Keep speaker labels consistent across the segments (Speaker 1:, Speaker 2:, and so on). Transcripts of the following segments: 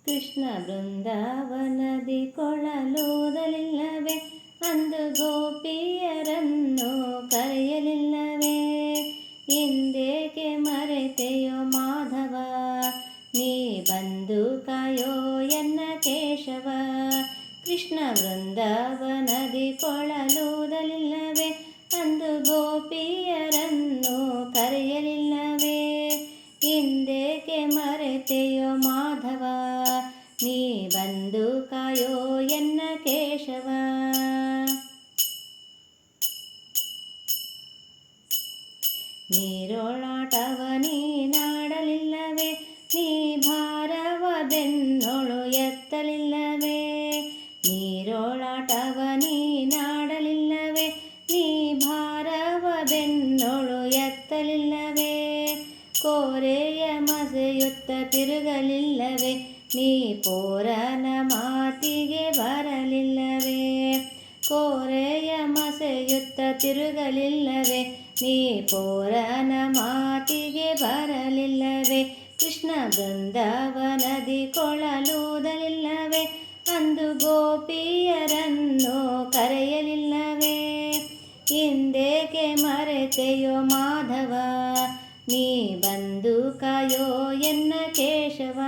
Speaker 1: ಕೃಷ್ಣ ಬೃಂದಾವನದಿ ಕೊಳಲೂದಲಿಲ್ಲವೇ, ಅಂದು ಗೋಪಿಯರನ್ನು ಕರೆಯಲಿಲ್ಲವೇ. ಇಂದೇಕೆ ಮರೆತೆಯೋ ಮಾಧವ, ನೀ ಬಂದು ಕಾಯೋ ಎನ್ನ ಕೇಶವ. ಕೃಷ್ಣ ಬೃಂದಾವನದಿ ಕೊಳಲೂದಲಿಲ್ಲವೇ, ಅಂದು ಗೋಪಿಯರನ್ನು ಕರೆಯಲಿಲ್ಲವೇ. ಇಂದೇಕೆ ಮರೆತೆಯೋ ಮಾಧವ, ನೀ ಬಂದು ಕಾಯೋ ಎನ್ನ ಕೇಶವ. ನೀರೊಳಾಟವ ನೀನಾಡಲಿಲ್ಲವೇ, ನೀ ಭಾರವ ಬೆನ್ನೊಳು ಎತ್ತಲಿಲ್ಲವೇ. ನೀರೊಳಾಟವ ನೀನಾಡಲಿಲ್ಲವೇ, ನೀ ಭಾರವ ಬೆನ್ನೊಳು ಎತ್ತಲಿಲ್ಲವೇ. ಕೋರೆಯ ಮಸೆಯುತ್ತ ತಿರುಗಲಿಲ್ಲವೇ, ನೀ ಪೋರನ ಮಾತಿಗೆ ಬರಲಿಲ್ಲವೇ. ಕೋರೆಯ ಮಸೆಯುತ್ತ ತಿರುಗಲಿಲ್ಲವೇ, ನೀ ಪೋರನ ಮಾತಿಗೆ ಬರಲಿಲ್ಲವೇ. ಕೃಷ್ಣ ಬೃಂದಾವನದಿ ಕೊಳಲೂದಲಿಲ್ಲವೇ, ಅಂದು ಗೋಪಿಯರನ್ನು ಕರೆಯಲಿಲ್ಲವೇ. ಇಂದೇಕೆ ಮರೆತೆಯೋ ಮಾಧವ, ನೀ ಬಂದು ಕಾಯೋ ಎನ್ನ ಕೇಶವ.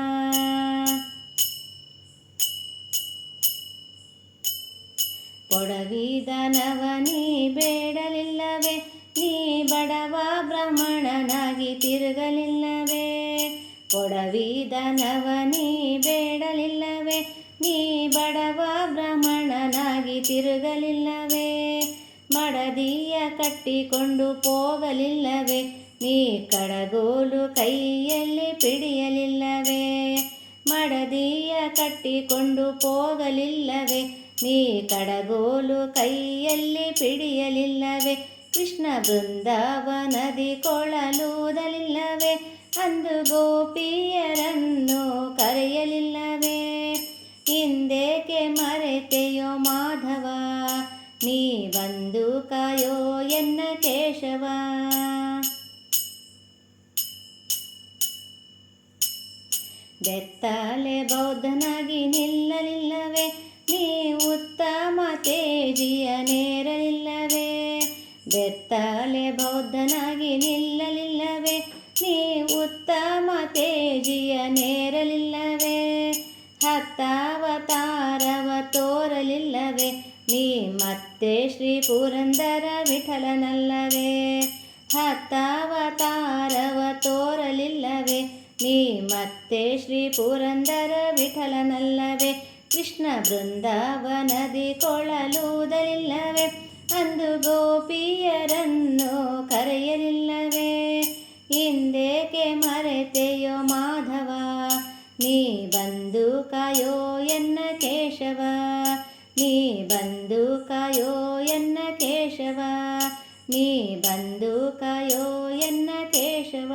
Speaker 1: ಕೊಡವಿದನವ ನೀ ಬೇಡಲಿಲ್ಲವೇ, ನೀ ಬಡವ ಬ್ರಾಹ್ಮಣನಾಗಿ ತಿರುಗಲಿಲ್ಲವೇ. ಕೊಡವಿದನವ ನೀ ಬೇಡಲಿಲ್ಲವೇ, ನೀ ಬಡವ ಬ್ರಾಹ್ಮಣನಾಗಿ ತಿರುಗಲಿಲ್ಲವೇ. ಮಡದಿಯ ಕಟ್ಟಿಕೊಂಡು ಹೋಗಲಿಲ್ಲವೇ, ನೀ ಕಡಗೋಲು ಕೈಯಲ್ಲಿ ಪಿಡಿಯಲಿಲ್ಲವೇ. ಮಡದಿಯ ಕಟ್ಟಿಕೊಂಡು ಹೋಗಲಿಲ್ಲವೇ, ನೀ ಕಡಗೋಲು ಕೈಯಲ್ಲಿ ಪಿಡಿಯಲಿಲ್ಲವೇ. ಕೃಷ್ಣ ಬೃಂದಾವನದಿ ಕೊಳಲೂದಲಿಲ್ಲವೇ, ಅಂದು ಗೋಪಿಯರನ್ನು ಕರೆಯಲಿಲ್ಲವೇ. ಇಂದೇಕೆ ಮರೆತೆಯೋ ಮಾಧವ, ನೀ ಬಂದು ಕಾಯೋ ಎನ್ನ ಕೇಶವ. ಬೆತ್ತಲೆ ಬೌದ್ಧನಾಗಿ ನಿಲ್ಲಲಿಲ್ಲವೇ, ನೀ ಉತ್ತಮ ತೇಜಿಯ ನೇರಲಿಲ್ಲವೇ. ಬೆತ್ತಲೆ ಬೌದ್ಧನಾಗಿ ನಿಲ್ಲಲಿಲ್ಲವೇ, ನೀ ಉತ್ತಮ ತೇಜಿಯ ನೇರಲಿಲ್ಲವೇ. ಹತ್ತಾವತಾರವ ತೋರಲಿಲ್ಲವೇ, ನೀ ಮತ್ತೆ ಶ್ರೀ ಪುರಂದರ ವಿಠಲನಲ್ಲವೇ. ಹತ್ತಾವತಾರವ ತೋರಲಿಲ್ಲವೇ, ನೀ ಮತ್ತೆ ಶ್ರೀ ಪುರಂದರ ವಿಠಲನಲ್ಲವೇ. ಕೃಷ್ಣ ಬೃಂದಾವನದಿ ಕೊಳಲೂದಲಿಲ್ಲವೇ, ಅಂದು ಗೋಪಿಯರನ್ನು ಕರೆಯಲಿಲ್ಲವೇ. ಇಂದೇಕೆ ಮರೆತೆಯೋ ಮಾಧವ, ನೀ ಬಂದು ಕಾಯೋ ಎನ್ನ ಕೇಶವ. ನೀ ಬಂದು ಕಾಯೋ ಎನ್ನ ಕೇಶವ, ನೀ ಬಂದು ಕಾಯೋ ಎನ್ನ ಕೇಶವ.